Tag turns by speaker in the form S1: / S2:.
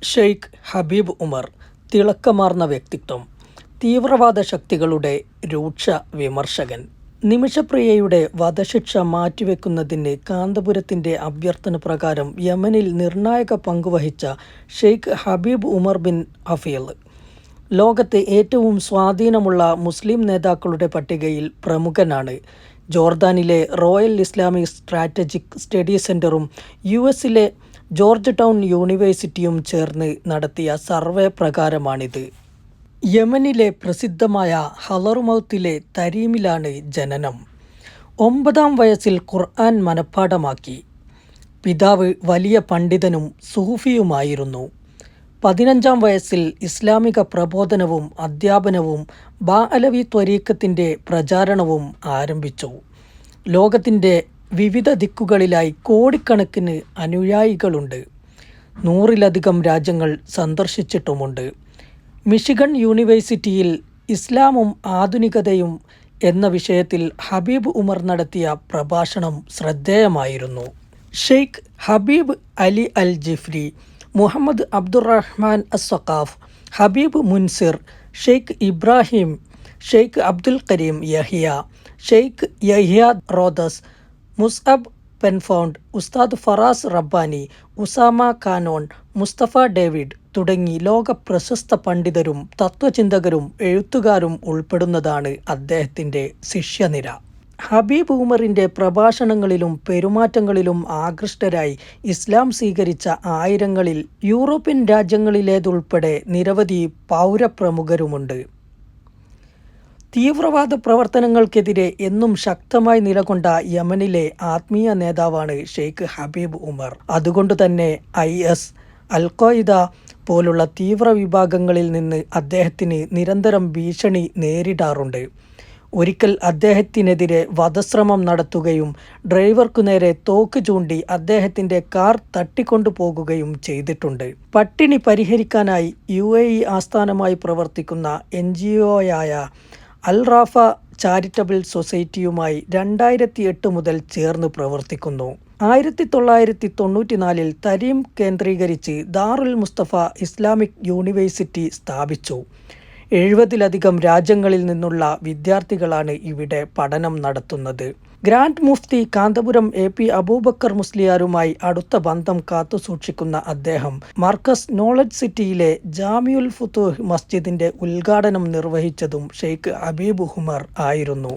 S1: ഷെയ്ഖ് ഹബീബ് ഉമർ തിളക്കമാർന്ന വ്യക്തിത്വം, തീവ്രവാദ ശക്തികളുടെ രൂക്ഷ വിമർശകൻ. നിമിഷപ്രിയയുടെ വധശിക്ഷ മാറ്റിവെക്കുന്നതിന് കാന്തപുരത്തിൻ്റെ അഭ്യർത്ഥന പ്രകാരം യമനിൽ നിർണായക പങ്കുവഹിച്ച ഷെയ്ഖ് ഹബീബ് ഉമർ ബിൻ അഫീൽ ലോകത്തെ ഏറ്റവും സ്വാധീനമുള്ള മുസ്ലിം നേതാക്കളുടെ പട്ടികയിൽ പ്രമുഖനാണ്. ജോർദാനിലെ റോയൽ ഇസ്ലാമിക് സ്ട്രാറ്റജിക് സ്റ്റഡി സെൻ്ററും യുഎസിലെ ജോർജ് ടൗൺ യൂണിവേഴ്സിറ്റിയും ചേർന്ന് നടത്തിയ സർവേ പ്രകാരമാണിത്. യമനിലെ പ്രസിദ്ധമായ ഹളറുമൗത്തിലെ തരീമിലാണ് ജനനം. 9-ാം വയസ്സിൽ ഖുർആൻ മനഃപ്പാഠമാക്കി. പിതാവ് വലിയ പണ്ഡിതനും സൂഫിയുമായിരുന്നു. 15-ാം വയസ്സിൽ ഇസ്ലാമിക പ്രബോധനവും അധ്യാപനവും ബാഅലവി ത്വരീഖത്തിൻ്റെ പ്രചാരണവും ആരംഭിച്ചു. ലോകത്തിൻ്റെ വിവിധ ദിക്കുകളിലായി കോടിക്കണക്കിന് അനുയായികളുണ്ട്. 100-ലധികം രാജ്യങ്ങൾ സന്ദർശിച്ചിട്ടുമുണ്ട്. മിഷിഗൺ യൂണിവേഴ്സിറ്റിയിൽ ഇസ്ലാമും ആധുനികതയും എന്ന വിഷയത്തിൽ ഹബീബ് ഉമർ നടത്തിയ പ്രഭാഷണം ശ്രദ്ധേയമായിരുന്നു. ഷെയ്ഖ് ഹബീബ് അലി അൽ ജിഫ്രി, മുഹമ്മദ് അബ്ദുറഹ്മാൻ അസ്സഖാഫ്, ഹബീബ് മുൻസിർ, ഷെയ്ഖ് ഇബ്രാഹിം, ഷെയ്ഖ് അബ്ദുൽ കരീം യഹിയ, ഷെയ്ഖ് യഹിയ റോദസ്, മുസ്അബ് പെൻഫൗണ്ട്, ഉസ്താദ് Faraz Rabbani, Usama Canon, Mustafa Davis തുടങ്ങി ലോക പ്രശസ്ത പണ്ഡിതരും തത്വചിന്തകരും എഴുത്തുകാരും ഉൾപ്പെടുന്നതാണ് അദ്ദേഹത്തിൻ്റെ ശിഷ്യനിര. ഹബീബ് ഉമറിൻ്റെ പ്രഭാഷണങ്ങളിലും പെരുമാറ്റങ്ങളിലും ആകൃഷ്ടരായി ഇസ്ലാം സ്വീകരിച്ച ആയിരങ്ങളിൽ യൂറോപ്യൻ രാജ്യങ്ങളിലേതുൾപ്പെടെ നിരവധി പൗരപ്രമുഖരുമുണ്ട്. തീവ്രവാദ പ്രവർത്തനങ്ങൾക്കെതിരെ എന്നും ശക്തമായി നിലകൊണ്ട യമനിലെ ആത്മീയ നേതാവാണ് ഷെയ്ഖ് ഹബീബ് ഉമർ. അതുകൊണ്ട് തന്നെ IS, അൽ-ഖ്വാഇദ പോലുള്ള തീവ്ര വിഭാഗങ്ങളിൽ നിന്ന് അദ്ദേഹത്തിന് നിരന്തരം ഭീഷണി നേരിടാറുണ്ട്. ഒരിക്കൽ അദ്ദേഹത്തിനെതിരെ വധശ്രമം നടത്തുകയും ഡ്രൈവർക്കു നേരെ തോക്ക് ചൂണ്ടി അദ്ദേഹത്തിൻ്റെ കാർ തട്ടിക്കൊണ്ടുപോകുകയും ചെയ്തിട്ടുണ്ട്. പട്ടിണി പരിഹരിക്കാനായി UAE ആസ്ഥാനമായി പ്രവർത്തിക്കുന്ന NGOയായ അൽ റാഫ ചാരിറ്റബിൾ സൊസൈറ്റിയുമായി 2008 മുതൽ ചേർന്ന് പ്രവർത്തിക്കുന്നു. 1994 തരീം കേന്ദ്രീകരിച്ച് ദാറുൽ മുസ്തഫ ഇസ്ലാമിക് യൂണിവേഴ്സിറ്റി സ്ഥാപിച്ചു. 70-ലധികം രാജ്യങ്ങളിൽ നിന്നുള്ള വിദ്യാർത്ഥികളാണ് ഇവിടെ പഠനം നടത്തുന്നത്. ഗ്രാൻഡ് മുഫ്തി കാന്തപുരം AP അബൂബക്കർ മുസ്ലിയാരുമായി അടുത്ത ബന്ധം കാത്തുസൂക്ഷിക്കുന്ന അദ്ദേഹം മർക്കസ് നോളജ് സിറ്റിയിലെ ജാമിഉൽ ഫുതൂഹ് മസ്ജിദിൻ്റെ ഉദ്ഘാടനം നിർവഹിച്ചതും ഷെയ്ഖ് ഹബീബ് ഉമർ ആയിരുന്നു.